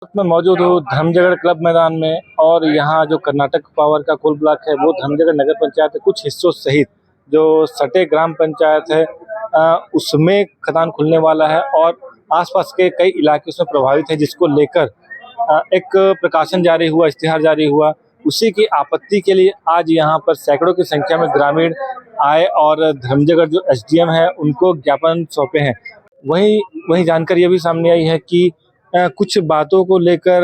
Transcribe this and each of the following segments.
वक्त मैं मौजूद हूँ धर्मजयगढ़ क्लब मैदान में और यहाँ जो कर्नाटक पावर का कोल ब्लॉक है वो धर्मजयगढ़ नगर पंचायत के कुछ हिस्सों सहित जो सटे ग्राम पंचायत है उसमें खदान खुलने वाला है और आसपास के कई इलाके उसमें प्रभावित है, जिसको लेकर एक प्रकाशन जारी हुआ, इश्तिहार जारी हुआ। उसी की आपत्ति के लिए आज यहाँ पर सैकड़ों की संख्या में ग्रामीण आए और धर्मजयगढ़ जो एसडीएम है उनको ज्ञापन सौंपे हैं। वहीं जानकारी ये भी सामने आई है कि कुछ बातों को लेकर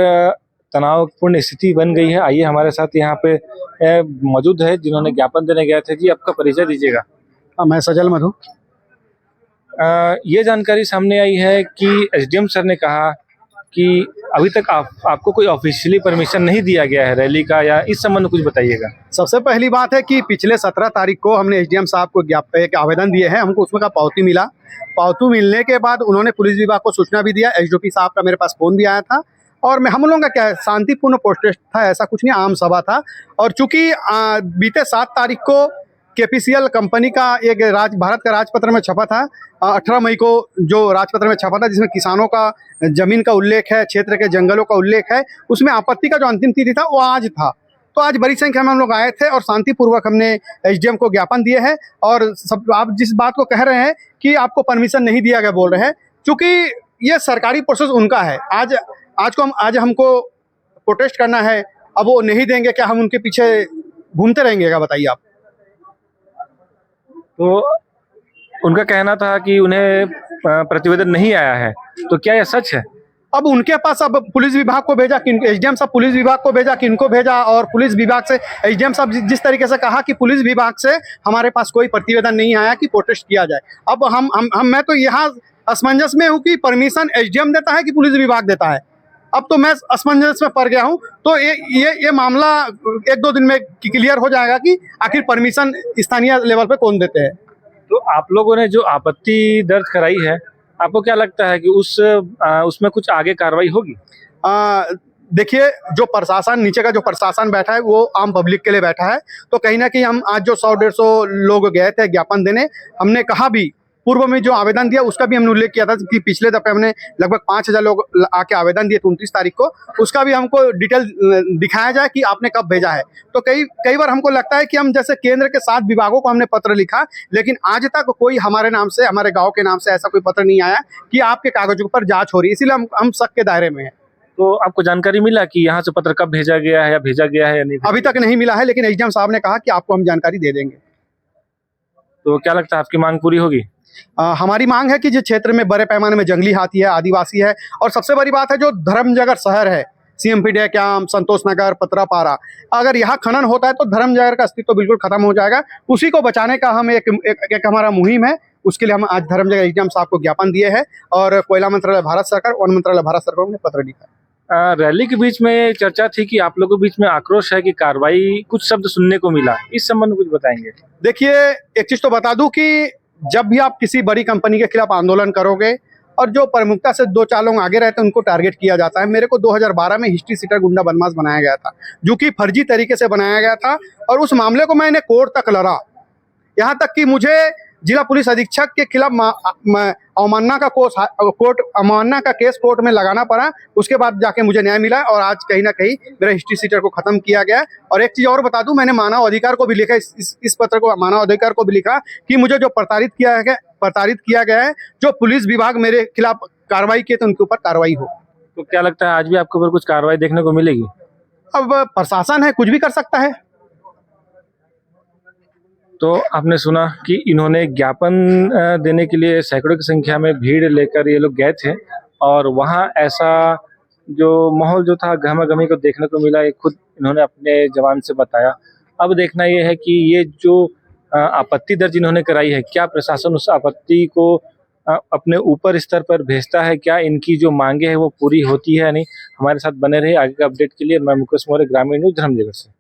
तनावपूर्ण स्थिति बन गई है। आइए हमारे साथ यहाँ पे मौजूद है जिन्होंने ज्ञापन देने गए थे। जी, आपका परिचय दीजिएगा। मैं सजल मधु। ये जानकारी सामने आई है कि एसडीएम सर ने कहा कि अभी तक आपको कोई ऑफिशियली परमिशन नहीं दिया गया है रैली का, या इस संबंध में कुछ बताइएगा। सबसे पहली बात है कि पिछले 17 तारीख को हमने एसडीएम साहब को एक आवेदन दिए हैं। हमको उसमें का पावती मिला। पावती मिलने के बाद उन्होंने पुलिस विभाग को सूचना भी दिया। एसडीओपी साहब का मेरे पास फ़ोन भी आया था और हम लोगों का क्या है, शांतिपूर्ण प्रोटेस्ट था, ऐसा कुछ नहीं, आम सभा था। और चूंकि बीते 7 तारीख को केपीसीएल कंपनी का एक भारत का राजपत्र में छपा था, 18 मई को जो राजपत्र में छपा था, जिसमें किसानों का जमीन का उल्लेख है, क्षेत्र के जंगलों का उल्लेख है, उसमें आपत्ति का जो अंतिम तिथि था वो आज था। तो आज बड़ी संख्या में हम लोग आए थे और शांतिपूर्वक हमने एसडीएम को ज्ञापन दिए हैं। और सब आप जिस बात को कह रहे हैं कि आपको परमिशन नहीं दिया गया बोल रहे हैं, क्योंकि ये सरकारी प्रोसेस उनका है। आज हमको प्रोटेस्ट करना है, अब वो नहीं देंगे, क्या हम उनके पीछे घूमते रहेंगे क्या, बताइए आप। तो उनका कहना था कि उन्हें प्रतिवेदन नहीं आया है, तो क्या यह सच है? अब उनके पास अब पुलिस विभाग को भेजा कि एसडीएम साहब पुलिस विभाग को भेजा कि इनको भेजा, और पुलिस विभाग से एसडीएम साहब जिस तरीके से कहा कि पुलिस विभाग से हमारे पास कोई प्रतिवेदन नहीं आया कि प्रोटेस्ट किया जाए। अब मैं तो यहाँ असमंजस में हूँ कि परमिशन एसडीएम देता है कि पुलिस विभाग देता है। अब तो मैं असमंजस में पड़ गया हूँ। तो ये मामला 1-2 दिन में क्लियर हो जाएगा कि आखिर परमिशन स्थानीय लेवल पे कौन देते हैं। तो आप लोगों ने जो आपत्ति दर्ज कराई है, आपको क्या लगता है कि उसमें कुछ आगे कार्रवाई होगी? देखिए, जो प्रशासन नीचे का जो प्रशासन बैठा है वो आम पब्लिक के लिए बैठा है। तो कहीं ना कहीं हम आज जो 100-150 लोग गए थे ज्ञापन देने, हमने कहा भी पूर्व में जो आवेदन दिया उसका भी हमने उल्लेख किया था कि पिछले दफे हमने लगभग 5000 लोग आके आवेदन दिए थे 29 तारीख को। उसका भी हमको डिटेल दिखाया जाए कि आपने कब भेजा है। तो कई बार हमको लगता है कि हम जैसे केंद्र के 7 विभागों को हमने पत्र लिखा, लेकिन आज तक कोई हमारे नाम से, हमारे गाँव के नाम से ऐसा कोई पत्र नहीं आया कि आपके कागजों पर जाँच हो रही है। इसीलिए हम शक के दायरे में हैं। तो आपको जानकारी मिला कि यहाँ से पत्र कब भेजा गया है या भेजा गया है या नहीं? अभी तक नहीं मिला है, लेकिन एसडीएम साहब ने कहा कि आपको हम जानकारी दे देंगे। तो क्या लगता है आपकी मांग पूरी होगी? हमारी मांग है कि जिस क्षेत्र में बड़े पैमाने में जंगली हाथी है, आदिवासी है, और सबसे बड़ी बात है जो धर्मजयगढ़ शहर है, सीएमपी डैम, संतोष नगर, पतरापारा, अगर यहाँ खनन होता है तो धर्मजयगढ़ का अस्तित्व बिल्कुल खत्म हो जाएगा। उसी को बचाने का हम एक हमारा मुहिम है। उसके लिए हम आज धर्मजयगढ़ एसडीएम साहब को ज्ञापन दिए हैं और कोयला मंत्रालय भारत सरकार, वन मंत्रालय भारत सरकार ने पत्र लिखा है। रैली के बीच में चर्चा थी कि आप लोगों के बीच में आक्रोश है कि कार्रवाई, कुछ शब्द सुनने को मिला, इस संबंध में कुछ बताएंगे? देखिए, एक चीज तो बता दूं कि जब भी आप किसी बड़ी कंपनी के खिलाफ आंदोलन करोगे और जो प्रमुखता से 2-4 लोग आगे रहते हैं उनको टारगेट किया जाता है। मेरे को 2012 में हिस्ट्री सीटर गुंडा बदमाश बनाया गया था, जो कि फर्जी तरीके से बनाया गया था, और उस मामले को मैंने कोर्ट तक लड़ा। यहाँ तक कि मुझे जिला पुलिस अधीक्षक के खिलाफ अवमानना का केस कोर्ट में लगाना पड़ा। उसके बाद जाके मुझे न्याय मिला और आज कहीं ना कहीं मेरा हिस्ट्री सीटर को खत्म किया गया। और एक चीज और बता दूं, मैंने मानव अधिकार को भी लिखा, इस पत्र को मानव अधिकार को भी लिखा कि मुझे जो प्रताड़ित किया गया है, जो पुलिस विभाग मेरे खिलाफ कार्रवाई किए तो उनके ऊपर कार्रवाई हो। तो क्या लगता है आज भी आपके ऊपर कुछ कार्रवाई देखने को मिलेगी? अब प्रशासन है, कुछ भी कर सकता है। तो आपने सुना कि इन्होंने ज्ञापन देने के लिए सैकड़ों की संख्या में भीड़ लेकर ये लोग गए थे और वहाँ ऐसा जो माहौल जो था गहमा-गहमी को देखने को मिला, ये खुद इन्होंने अपने जबान से बताया। अब देखना ये है कि ये जो आपत्ति दर्ज इन्होंने कराई है, क्या प्रशासन उस आपत्ति को अपने ऊपर स्तर पर भेजता है, क्या इनकी जो मांगे हैं वो पूरी होती है या नहीं? हमारे साथ बने रहे। आगे के अपडेट के लिए मैं मुकेश मौर्य, ग्रामीण न्यूज़, धर्मजयगढ़ से।